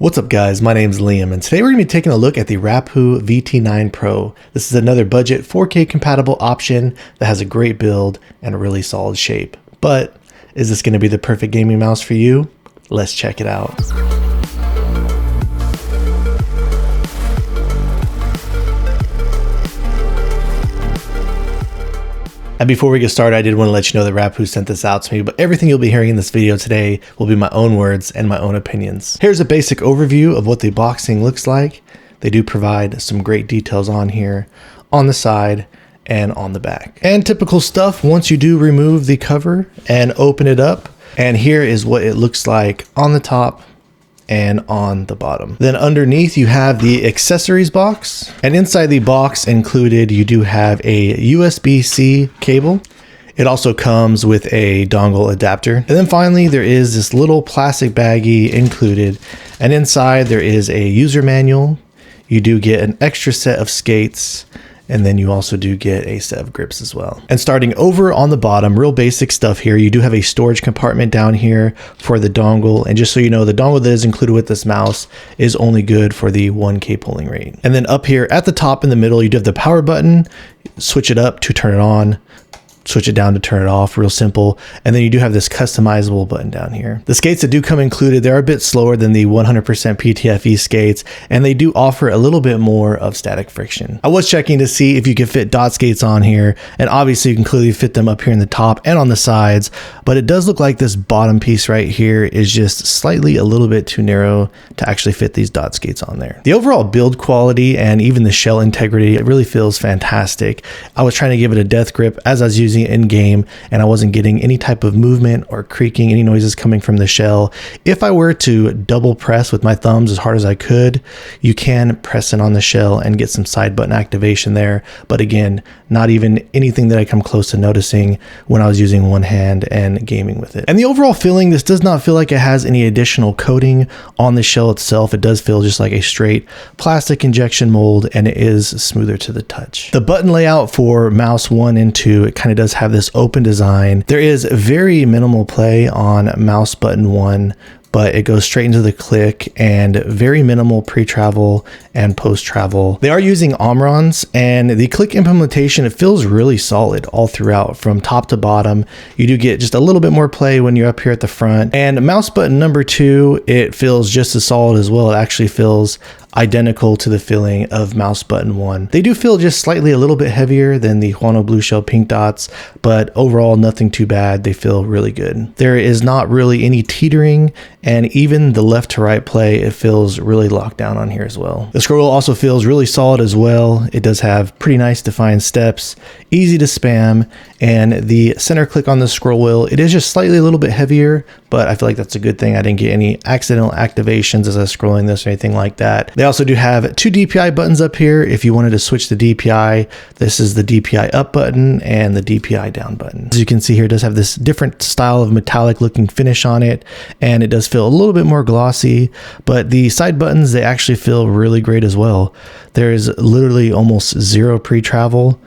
What's up guys, my name is Liam and today we're going to be taking a look at the Rapoo VT9Pro. This is another budget 4K compatible option that has a great build and a really solid shape. But is this going to be the perfect gaming mouse for you? Let's check it out. And before we get started, I did want to let you know that Rapoo sent this out to me, but everything you'll be hearing in this video today will be my own words and my own opinions. Here's a basic overview of what the boxing looks like. They do provide some great details on here, on the side and on the back. And typical stuff once you do remove the cover and open it up. And here is what it looks like on the top and on the bottom. Then underneath you have the accessories box, and inside the box included you do have a USB-C cable. It also comes with a dongle adapter. And then finally there is this little plastic baggie included, and inside there is a user manual. You do get an extra set of skates, and then you also do get a set of grips as well. And starting over on the bottom, real basic stuff here, you do have a storage compartment down here for the dongle. And just so you know, the dongle that is included with this mouse is only good for the 1K polling rate. And then up here at the top in the middle, you do have the power button. Switch it up to turn it on, switch it down to turn it off, real simple. And then you do have this customizable button down here. The skates that do come included, they're a bit slower than the 100% PTFE skates, and they do offer a little bit more of static friction. I was checking to see if you could fit dot skates on here, and obviously you can clearly fit them up here in the top and on the sides, but it does look like this bottom piece right here is just slightly a little bit too narrow to actually fit these dot skates on there. The overall build quality and even the shell integrity, it really feels fantastic. I was trying to give it a death grip as I was using in game, and I wasn't getting any type of movement or creaking, any noises coming from the shell. If I were to double press with my thumbs as hard as I could, you can press in on the shell and get some side button activation there. But again, not even anything that I come close to noticing when I was using one hand and gaming with it. And the overall feeling, this does not feel like it has any additional coating on the shell itself. It does feel just like a straight plastic injection mold, and it is smoother to the touch. The button layout for mouse 1 and 2, it kind of does have this open design. There is very minimal play on mouse button 1, but it goes straight into the click, and very minimal pre-travel and post-travel. They are using Omrons, and the click implementation, it feels really solid all throughout from top to bottom. You do get just a little bit more play when you're up here at the front. And mouse button number 2, it feels just as solid as well. It actually feels identical to the feeling of mouse button 1. They do feel just slightly a little bit heavier than the Huano Blue Shell Pink Dots, but overall nothing too bad. They feel really good. There is not really any teetering, and even the left to right play, it feels really locked down on here as well. The scroll wheel also feels really solid as well. It does have pretty nice defined steps, easy to spam, and the center click on the scroll wheel, it is just slightly a little bit heavier, but I feel like that's a good thing. I didn't get any accidental activations as I was scrolling this or anything like that. They also do have 2 DPI buttons up here. If you wanted to switch the DPI, this is the DPI up button and the DPI down button. As you can see here, it does have this different style of metallic looking finish on it, and it does feel a little bit more glossy, but the side buttons, they actually feel really great as well. There is literally almost zero pre-travel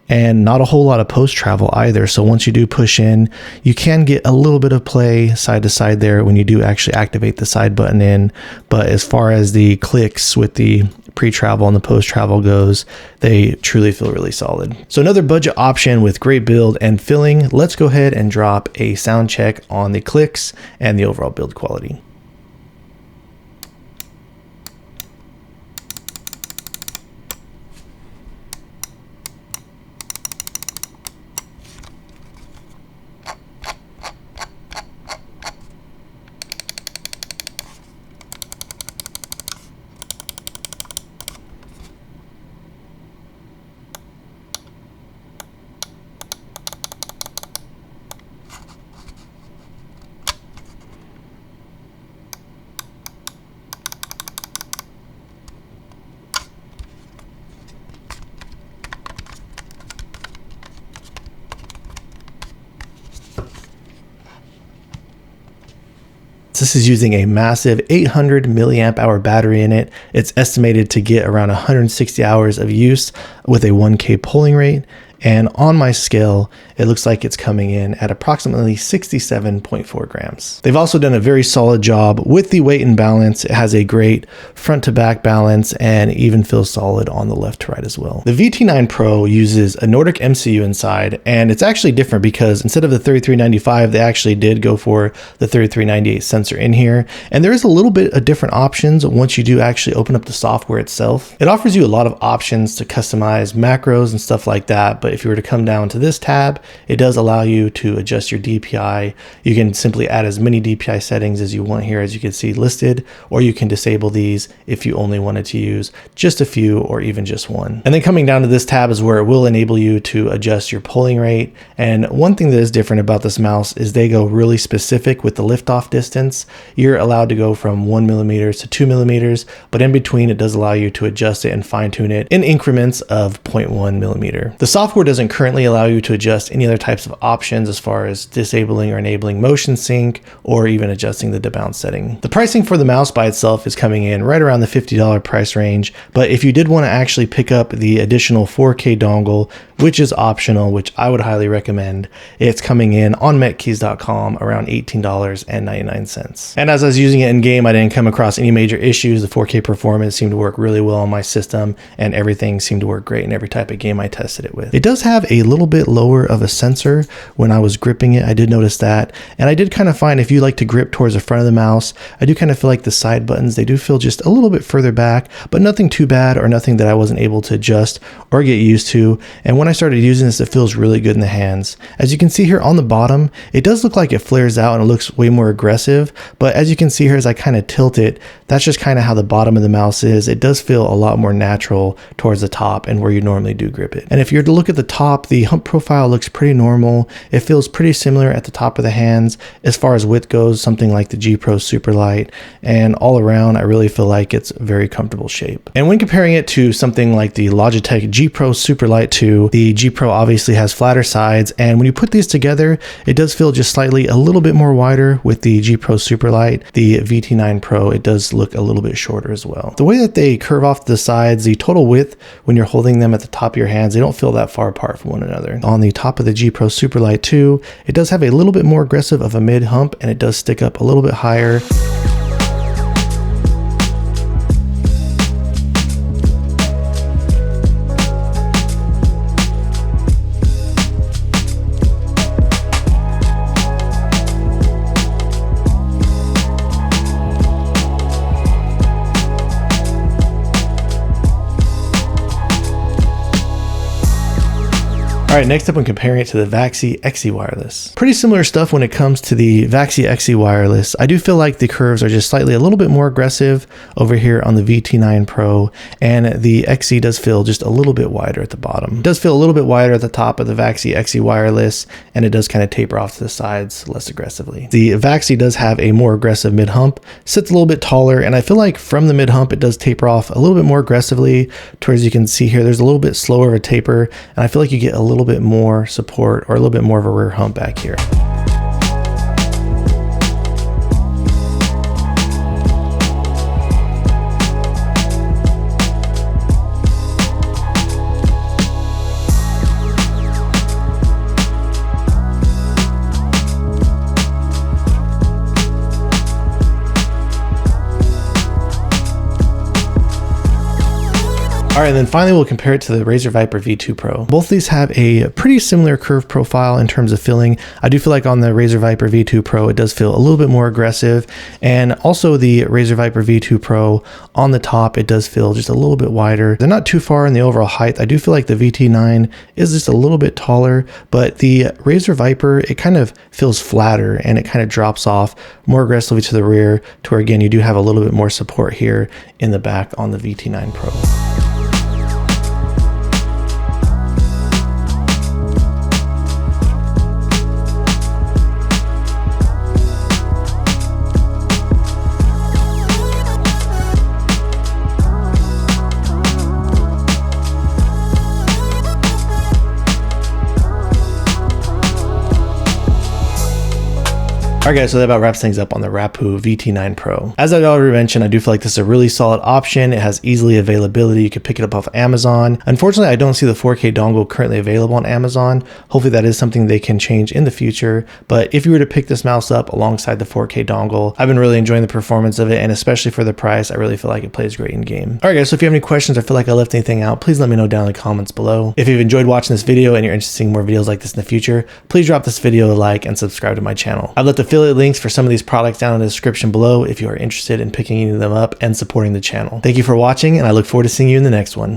and not a whole lot of post-travel either. So once you do push in, you can get a little bit of play side to side there when you do actually activate the side button in. But as far as the clicks with the pre-travel and the post-travel goes, they truly feel really solid. So another budget option with great build and feeling. Let's go ahead and drop a sound check on the clicks and the overall build quality. This is using a massive 800 milliamp hour battery in it. It's estimated to get around 160 hours of use with a 1K polling rate. And on my scale, it looks like it's coming in at approximately 67.4 grams. They've also done a very solid job with the weight and balance. It has a great front to back balance and even feels solid on the left to right as well. The VT9 Pro uses a Nordic MCU inside, and it's actually different because instead of the 3395, they actually did go for the 3398 sensor in here. And there is a little bit of different options once you do actually open up the software itself. It offers you a lot of options to customize macros and stuff like that. But if you were to come down to this tab, it does allow you to adjust your DPI. You can simply add as many DPI settings as you want here, as you can see listed, or you can disable these if you only wanted to use just a few or even just one. And then coming down to this tab is where it will enable you to adjust your pulling rate. And one thing that is different about this mouse is they go really specific with the liftoff distance. You're allowed to go from 1 millimeters to 2 millimeters, but in between it does allow you to adjust it and fine tune it in increments of 0.1 millimeter. The software doesn't currently allow you to adjust any other types of options as far as disabling or enabling motion sync or even adjusting the debounce setting. The pricing for the mouse by itself is coming in right around the $50 price range, but if you did want to actually pick up the additional 4K dongle, which is optional, which I would highly recommend, it's coming in on metkeys.com around $18.99. And as I was using it in game, I didn't come across any major issues. The 4K performance seemed to work really well on my system, and everything seemed to work great in every type of game I tested it with. It does have a little bit lower of a sensor when I was gripping it. I did notice that, and I did kind of find if you like to grip towards the front of the mouse, I do kind of feel like the side buttons, they do feel just a little bit further back, but nothing too bad or nothing that I wasn't able to adjust or get used to. And when I started using this, it feels really good in the hands. As you can see here on the bottom, it does look like it flares out and it looks way more aggressive, but as you can see here as I kind of tilt it, that's just kind of how the bottom of the mouse is. It does feel a lot more natural towards the top and where you normally do grip it. And if you're to look at the top, the hump profile looks pretty normal. It feels pretty similar at the top of the hands as far as width goes, something like the GPro Superlight, and all around I really feel like it's a very comfortable shape. And when comparing it to something like the Logitech GPro Superlight 2, the GPro obviously has flatter sides, and when you put these together, it does feel just slightly a little bit more wider with the GPro Superlight. The VT9 Pro, it does look a little bit shorter as well. The way that they curve off the sides, the total width when you're holding them at the top of your hands, they don't feel that far apart from one another. On the top of the GPro Superlight 2, it does have a little bit more aggressive of a mid hump, and it does stick up a little bit higher. All right, next up I'm comparing it to the Vaxee XE wireless. Pretty similar stuff when it comes to the Vaxee XE wireless. I do feel like the curves are just slightly a little bit more aggressive over here on the VT9 Pro, and the XE does feel just a little bit wider at the bottom. It does feel a little bit wider at the top of the Vaxee XE wireless, and it does kind of taper off to the sides less aggressively. The Vaxee does have a more aggressive mid hump, sits a little bit taller, and I feel like from the mid hump it does taper off a little bit more aggressively towards, you can see here, there's a little bit slower of a taper, and I feel like you get a little bit more support or a little bit more of a rear hump back here. All right, and then finally we'll compare it to the Razer Viper V2 Pro. Both of these have a pretty similar curve profile in terms of filling. I do feel like on the Razer Viper V2 Pro, it does feel a little bit more aggressive. And also the Razer Viper V2 Pro on the top, it does feel just a little bit wider. They're not too far in the overall height. I do feel like the VT9 is just a little bit taller, but the Razer Viper, it kind of feels flatter and it kind of drops off more aggressively to the rear to where, again, you do have a little bit more support here in the back on the VT9 Pro. Alright guys, so that about wraps things up on the Rapoo VT9Pro. As I already mentioned, I do feel like this is a really solid option. It has easily availability. You can pick it up off Amazon. Unfortunately, I don't see the 4K dongle currently available on Amazon. Hopefully that is something they can change in the future. But if you were to pick this mouse up alongside the 4K dongle, I've been really enjoying the performance of it, and especially for the price, I really feel like it plays great in game. Alright guys, so if you have any questions or feel like I left anything out, please let me know down in the comments below. If you've enjoyed watching this video and you're interested in more videos like this in the future, please drop this video a like and subscribe to my channel. I've left affiliate links for some of these products down in the description below if you are interested in picking them up and supporting the channel. Thank you for watching, and I look forward to seeing you in the next one.